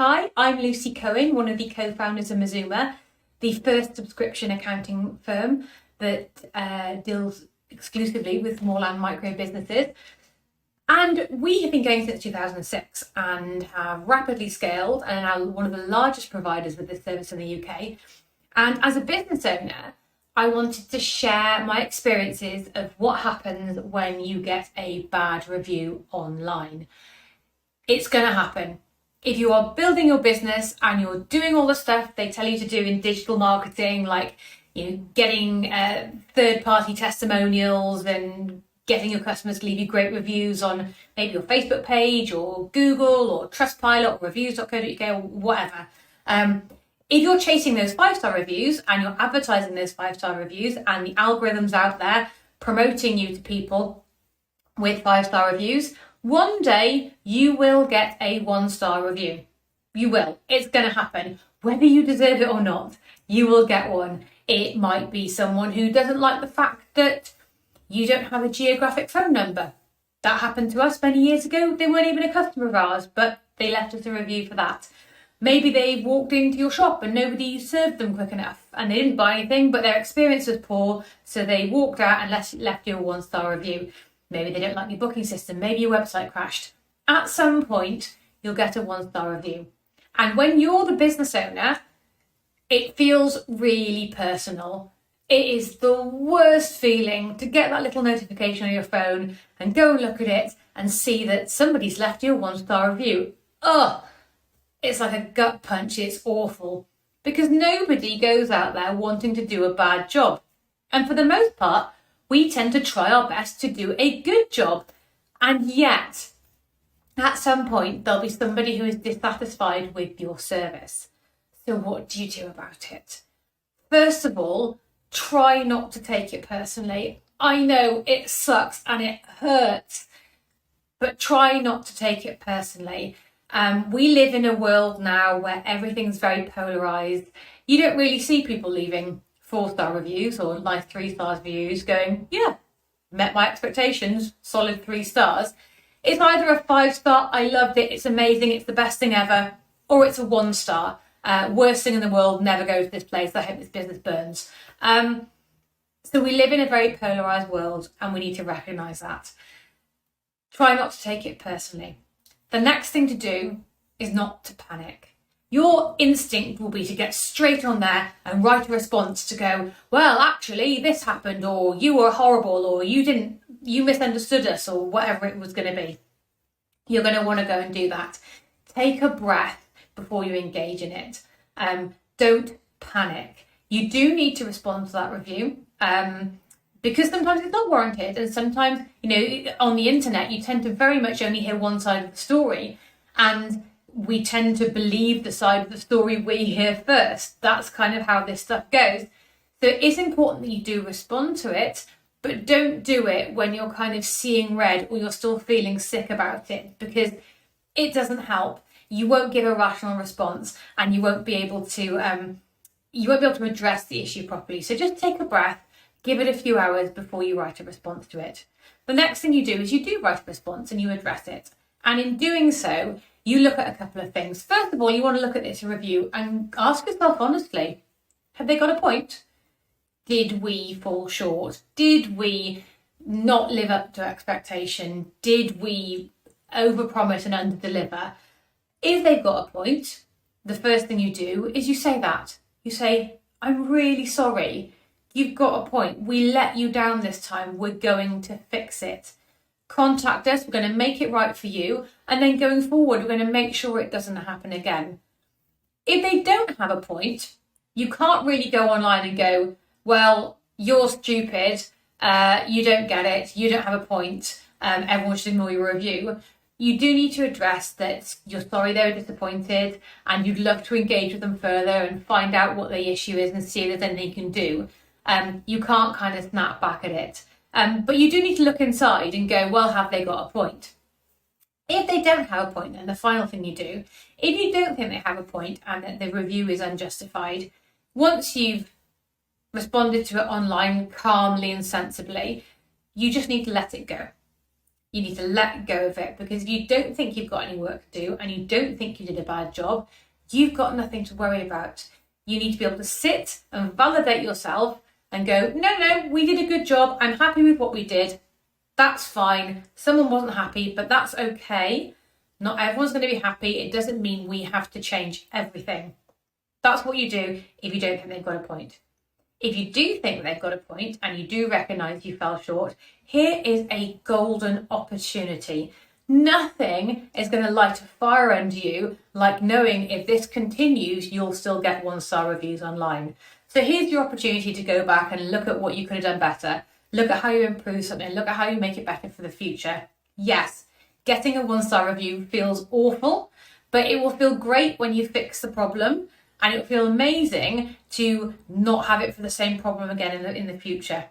Hi, I'm Lucy Cohen, one of the co-founders of Mazuma, the first subscription accounting firm that deals exclusively with small and micro businesses. And we have been going since 2006 and have rapidly scaled and are one of the largest providers with this service in the UK. And as a business owner, I wanted to share my experiences of what happens when you get a bad review online. It's going to happen. If you are building your business and you're doing all the stuff they tell you to do in digital marketing, like getting third-party testimonials and getting your customers to leave you great reviews on maybe your Facebook page or Google or Trustpilot or reviews.co.uk or whatever. If you're chasing those 5-star reviews and you're advertising those 5-star reviews and the algorithm's out there promoting you to people with 5-star reviews, one day you will get a 1-star review. You will. It's going to happen. Whether you deserve it or not, you will get one. It might be someone who doesn't like the fact that you don't have a geographic phone number. That happened to us many years ago. They weren't even a customer of ours, but they left us a review for that. Maybe they walked into your shop and nobody served them quick enough and they didn't buy anything, but their experience was poor, so they walked out and left you a 1-star review. Maybe they don't like your booking system. Maybe your website crashed. At some point, you'll get a 1-star review. And when you're the business owner, it feels really personal. It is the worst feeling to get that little notification on your phone and go and look at it and see that somebody's left you a 1-star review. Ugh! It's like a gut punch. It's awful. Because nobody goes out there wanting to do a bad job. And for the most part, we tend to try our best to do a good job. And yet, at some point, there'll be somebody who is dissatisfied with your service. So what do you do about it? First of all, try not to take it personally. I know it sucks and it hurts, but try not to take it personally. We live in a world now where everything's very polarized. You don't really see people leaving 4-star reviews or nice 3-star reviews going, yeah, met my expectations, solid 3 stars. It's either a 5-star, I loved it, it's amazing, it's the best thing ever, or it's a 1-star, worst thing in the world, never go to this place, I hope this business burns. So we live in a very polarized world and we need to recognize that. Try not to take it personally. The next thing to do is not to panic. Your instinct will be to get straight on there and write a response to go, well, actually, this happened, or you were horrible, or you misunderstood us, or whatever it was going to be. You're going to want to go and do that. Take a breath before you engage in it. Don't panic. You do need to respond to that review because sometimes it's not warranted. And sometimes, on the internet, you tend to very much only hear one side of the story. And we tend to believe the side of the story we hear first. That's kind of how this stuff goes. So it is important that you do respond to it, but don't do it when you're kind of seeing red or you're still feeling sick about it, because it doesn't help. You won't give a rational response and you won't be able to address the issue properly. So just take a breath, give it a few hours before you write a response to it. The next thing you do is you do write a response and you address it. And in doing so, you look at a couple of things. First of all, you want to look at this review and ask yourself honestly, have they got a point? Did we fall short? Did we not live up to expectation? Did we overpromise and underdeliver? If they've got a point, the first thing you do is you say that. You say, I'm really sorry. You've got a point. We let you down this time. We're going to fix it. Contact us, we're going to make it right for you, and then going forward, we're going to make sure it doesn't happen again. If they don't have a point, you can't really go online and go, well, you're stupid, you don't get it, you don't have a point, everyone should ignore your review. You do need to address that you're sorry they were disappointed and you'd love to engage with them further and find out what the issue is and see if there's anything you can do. You can't kind of snap back at it. But you do need to look inside and go, well, have they got a point? If they don't have a point, then the final thing you do, if you don't think they have a point and that the review is unjustified, once you've responded to it online calmly and sensibly, you just need to let it go. You need to let go of it, because if you don't think you've got any work to do and you don't think you did a bad job, you've got nothing to worry about. You need to be able to sit and validate yourself and go, no, we did a good job. I'm happy with what we did. That's fine. Someone wasn't happy, but that's okay. Not everyone's going to be happy. It doesn't mean we have to change everything. That's what you do if you don't think they've got a point. If you do think they've got a point and you do recognise you fell short, here is a golden opportunity. Nothing is going to light a fire under you like knowing if this continues, you'll still get 1-star reviews online. So here's your opportunity to go back and look at what you could have done better. Look at how you improve something. Look at how you make it better for the future. Yes, getting a 1-star review feels awful, but it will feel great when you fix the problem, and it will feel amazing to not have it for the same problem again in the future.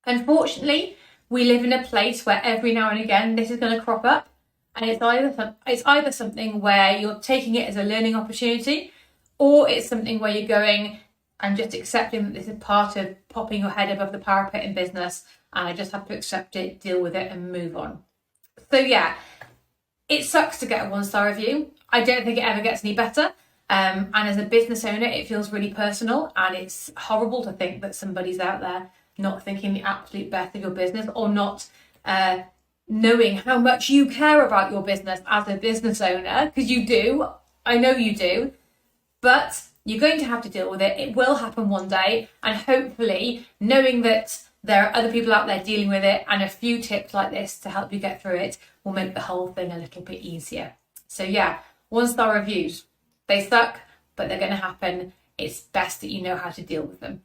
Unfortunately, we live in a place where every now and again this is going to crop up, and it's either something where you're taking it as a learning opportunity, or it's something where you're going and just accepting that this is part of popping your head above the parapet in business, and I just have to accept it, deal with it, and move on. So yeah, it sucks to get a 1-star review. I don't think it ever gets any better. And as a business owner, it feels really personal, and it's horrible to think that somebody's out there not thinking the absolute best of your business, or not knowing how much you care about your business as a business owner, because you do. I know you do. But you're going to have to deal with it. It will happen one day, and hopefully knowing that there are other people out there dealing with it, and a few tips like this to help you get through it, will make the whole thing a little bit easier. So yeah, 1-star reviews. They suck, but they're going to happen. It's best that you know how to deal with them.